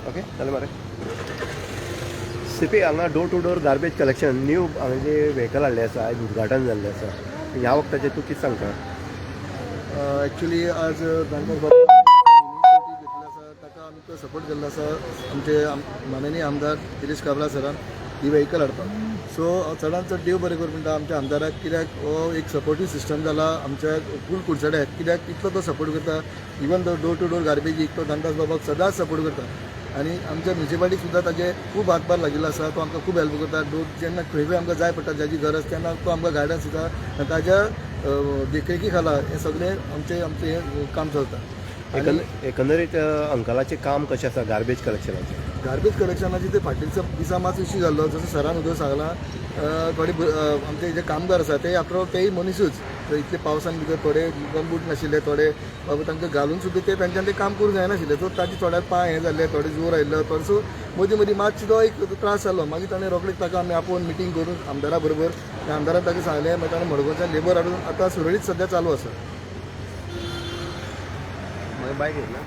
Okay जालें मरे सीपी हांगा door to door garbage collection new हांवें जे व्हेकल हाडलें आसा आयज उद्घाटन जाल्लें आसा ह्या वक्ताचेर तूं कितें सांगता? ॲक्च्युली आज दामोदर बाबा इनिशिएटीव घेतला आसा ताका आमी तो सपोर्ट केल्लो आसा आमचे माननीय आमदार गिरीश काबरा सरान ही व्हेकल हाडपाक. सो चडांत चड देव बरें कर म्हणटा आमच्या आमदाराक, कित्याक हो एक सपोर्टीव सिस्टम जाला आमच्या फूल कुडचड्याक, कित्याक इतलो तो सपोर्ट करता. इवन तो डोर टू डोर गार्बेजीक तो दामदास बाबाक सदांच सपोर्ट करता आनी आमच्या म्युनिसिपालिटीक सुद्दां ताजे खूब हातभार लागिल्लो आसा. तो आमकां खूब हेल्प करता. जेन्ना खंय आमकां जाय पडटा जाची गरज तेन्ना तो आमकां गायडन्स दिता आनी ताज्या देखरेखी खाला हें सगळें आमचें हें काम चलता. एकंदरीत अंकलाचें काम कशें आसा गार्बेज कलेक्शनाचें? गार्बेज कलेक्शनाची ते फाटीच्या दिसा मात इश्यू जाल्लो, जसो सरान उदक सांगलां. थोडे आमचे जे कामगार आसा ते आफ्टर ऑल तेय मनीसूच इतले पावसान भितर थोडे गमबूट नाशिल्ले, थोडे बाबा तांकां घालून सुद्दां ते तांच्यान ते काम करूंक जायनाशिल्लें. सो ताजे थोड्या पांय हें जाल्ले, थोडे जोर आयिल्लो, थोडसो मदीं मदीं मातशें तो एक त्रास जालो. मागीर ताणें रोखडेच ताका आमी आपोवन मिटींग करून आमदारा बरोबर आमदारान ताका सांगलें. मागीर ताणें मडगांवच्यान लेबर हाडून आतां सुरळीत सद्या चालू आसा. बायक येयला